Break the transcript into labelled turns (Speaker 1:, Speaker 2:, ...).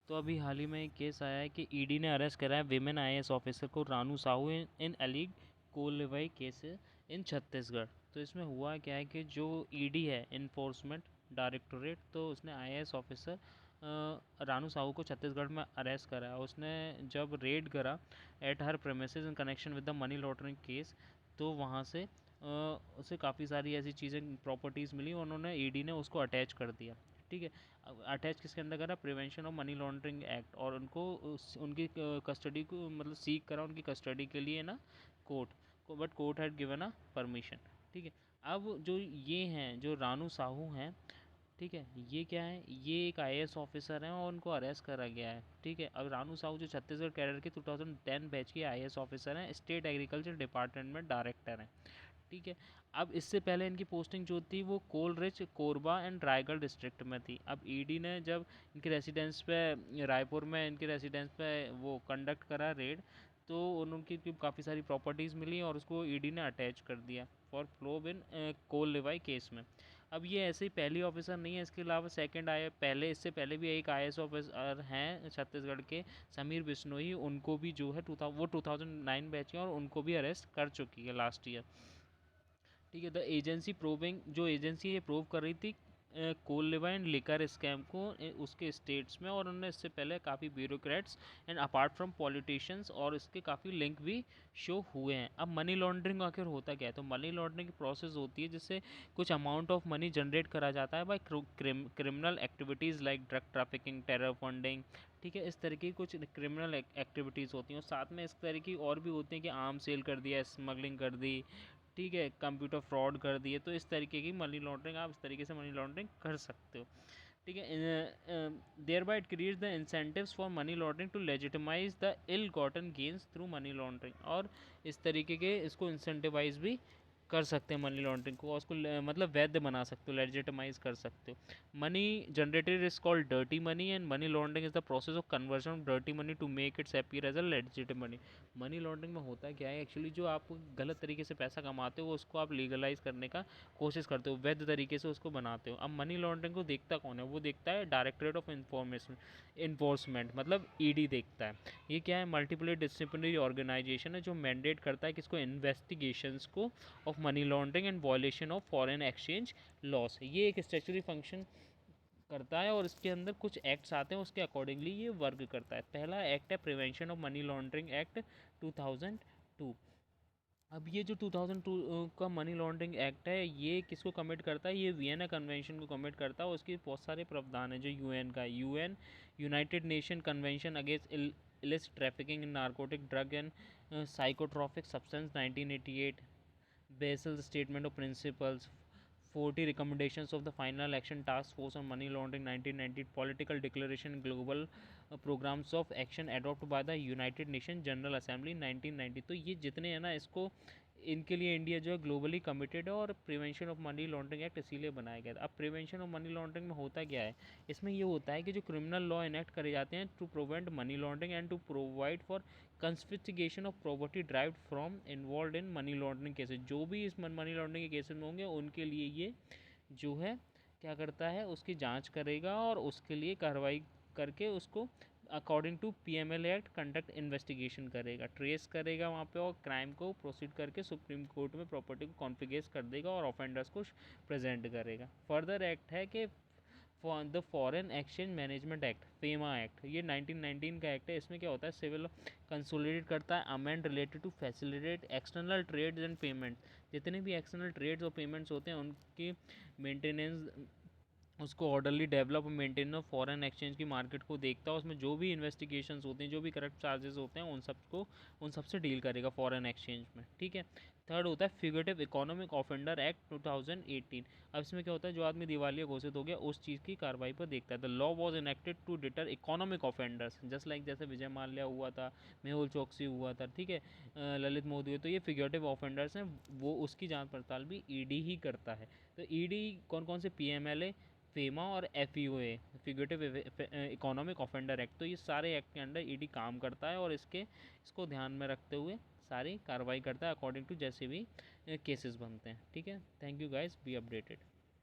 Speaker 1: तो अभी हाल ही में एक केस आया है कि ईडी ने अरेस्ट करा है विमेन आईएएस ऑफिसर को रानू साहू इन अलीग कोलेवाई केस इन छत्तीसगढ़। तो इसमें हुआ क्या है कि जो ईडी है इन्फोर्समेंट डायरेक्टोरेट, तो उसने आईएएस ऑफिसर रानू साहू को छत्तीसगढ़ में अरेस्ट करा है। उसने जब रेड करा at her premises in connection with the money laundering case, तो वहाँ से उसे काफ़ी सारी ऐसी चीज़ें प्रॉपर्टीज़ मिली और उन्होंने ईडी ने उसको अटैच कर दिया। ठीक है, अटैच किसके अंदर करा, prevention of money laundering act, और उनको उनकी कस्टडी को मतलब सीख करा उनकी कस्टडी के लिए ना कोर्ट को, but court had given a permission. ठीक है, अब जो ये हैं जो रानू साहू हैं, ठीक है, ये क्या है, ये एक आईएएस ऑफिसर हैं और उनको अरेस्ट करा गया है। ठीक है, अब रानू साहू जो छत्तीसगढ़ कैडर के 2010 बैच के आईएएस ऑफिसर हैं, स्टेट एग्रीकल्चर डिपार्टमेंट में डायरेक्टर हैं। ठीक है, अब इससे पहले इनकी पोस्टिंग जो थी वो कोलरिच, कोरबा एंड रायगढ़ डिस्ट्रिक्ट में थी। अब ईडी ने जब इनके रेसिडेंस पे रायपुर में इनके रेसिडेंस पे वो कंडक्ट करा रेड, तो उनकी काफ़ी सारी प्रॉपर्टीज़ मिली और उसको ईडी ने अटैच कर दिया for probe in coal levy case में। अब ये ऐसे ही पहली ऑफिसर नहीं है, इसके अलावा सेकंड आए पहले इससे पहले भी एक आईएएस ऑफिसर हैं छत्तीसगढ़ के, समीर बिश्नोई, उनको भी जो है वो 2009 बैच हैं और उनको भी अरेस्ट कर चुकी है लास्ट ईयर। ठीक है, द एजेंसी प्रोविंग, जो एजेंसी ये प्रूव कर रही थी कोल लिवा एंड लिकर स्कैम को उसके स्टेट्स में, और उन्होंने इससे पहले काफ़ी bureaucrats and apart from politicians और इसके काफ़ी लिंक भी शो हुए हैं। अब मनी लॉन्ड्रिंग आखिर होता क्या है, तो मनी लॉन्ड्रिंग की प्रोसेस होती है जिससे कुछ अमाउंट ऑफ मनी जनरेट करा जाता है by criminal activities like drug trafficking, terror funding. ठीक है, इस तरह की कुछ क्रिमिनल एक्टिविटीज़ होती हैं और साथ में इस तरह की और भी होती हैं कि आर्म सेल कर दिया, स्मगलिंग कर दी, ठीक है, कंप्यूटर फ्रॉड कर दिए। तो इस तरीके की मनी लॉन्ड्रिंग, आप इस तरीके से मनी लॉन्ड्रिंग कर सकते हो। ठीक है, thereby it creates the incentives for money laundering to legitimise the ill gotten gains through money laundering, और इस तरीके के इसको इंसेंटिवाइज भी कर सकते हैं मनी लॉन्ड्रिंग को, और उसको मतलब वैध बना सकते हो, लेजिटिमाइज कर सकते हो। Money generated is called dirty money and money laundering is the process of conversion of dirty money to make its appear as a legitimate money. मनी लॉन्ड्रिंग में होता क्या है एक्चुअली, जो आप गलत तरीके से पैसा कमाते हो उसको आप लीगलाइज करने का कोशिश करते हो, वैध तरीके से उसको बनाते हो। अब मनी लॉन्ड्रिंग को देखता कौन है, वो देखता है डायरेक्टरेट ऑफ इंफॉर्मेशन इन्फोर्समेंट, मतलब ईडी देखता है। ये क्या है, मल्टीपल डिसिप्लिनरी ऑर्गेनाइजेशन है जो मैंडेट करता है किसको, इन्वेस्टिगेशंस को of money laundering and violation of foreign exchange loss. ये एक स्टैट्यूटरी फंक्शन करता है और इसके अंदर कुछ एक्ट्स आते हैं, उसके अकॉर्डिंगली ये वर्क करता है। पहला एक्ट है prevention of money laundering act 2002। अब ये जो 2002 का मनी लॉन्ड्रिंग एक्ट है, ये किसको कमिट करता है, ये वियना कन्वेंशन को कमिट करता है। उसके बहुत सारे प्रावधान हैं जो यूएन का, UN United Nation Convention against illicit trafficking in narcotic drug and psychotropic substance 1988, Basel statement of principles, 40 recommendations of the final action task force on money laundering 1990, political declaration, global programs of action adopted by the United Nations General Assembly 1990। तो ये जितने हैं ना, इसको इनके लिए India जो है ग्लोबली कमिटेड है, और prevention of money laundering act इसीलिए बनाया गया था। अब प्रिवेंशन ऑफ मनी लॉन्ड्रिंग में होता क्या है, इसमें ये होता है कि जो क्रिमिनल लॉ इनेक्ट करे जाते हैं to prevent money laundering and to provide for confiscation of property derived from involve in money laundering cases, जो भी इस मनी लॉन्ड्रिंग के केसेस में होंगे उनके लिए ये जो है क्या करता है, उसकी जांच करेगा और उसके लिए कार्रवाई करके उसको according to PML Act conduct investigation करेगा, ट्रेस करेगा वहाँ पे और क्राइम को प्रोसीड करके सुप्रीम कोर्ट में प्रॉपर्टी को कॉन्फिगेस कर देगा और ऑफेंडर्स को प्रेजेंट करेगा। फर्दर एक्ट है कि the foreign exchange management act, FEMA act, ये 1919 का एक्ट है। इसमें क्या होता है, सिविल कंसोलिडेट करता है amend related to facilitate external trades and payment. जितने भी एक्सटर्नल ट्रेड्स और पेमेंट्स होते हैं उनकी मेंटेनेंस, उसको ऑर्डरली डेवलप और मेंटेन ऑफ फॉरेन एक्सचेंज की मार्केट को देखता है, उसमें जो भी इन्वेस्टिगेशंस होते हैं, जो भी करप्ट चार्जेस होते हैं, उन सब से डील करेगा फॉरेन एक्सचेंज में। ठीक है, थर्ड होता है फ्यूगेटिव इकोनॉमिक ऑफेंडर एक्ट 2018। अब इसमें क्या होता है, जो आदमी दिवालिया घोषित हो गया उस चीज़ की कार्रवाई पर देखता है। The law was enacted to deter economic offenders, just like जैसे विजय माल्या हुआ था, मेहुल चौकसी हुआ था, ठीक है, ललित मोदी हुए, तो ये फिगरेटिव ऑफेंडर्स हैं, वो उसकी जांच पड़ताल भी ईडी ही करता है। तो ईडी कौन कौन से, पीएमएलए, फेमा और एफईओए, फिगरेटिव इकोनॉमिक ऑफेंडर एक्ट, तो ये सारे एक्ट के अंडर ईडी काम करता है और इसको ध्यान में रखते हुए सारी कार्रवाई करता है अकॉर्डिंग टू जैसे भी केसेस बनते हैं। ठीक है, thank you guys, be updated.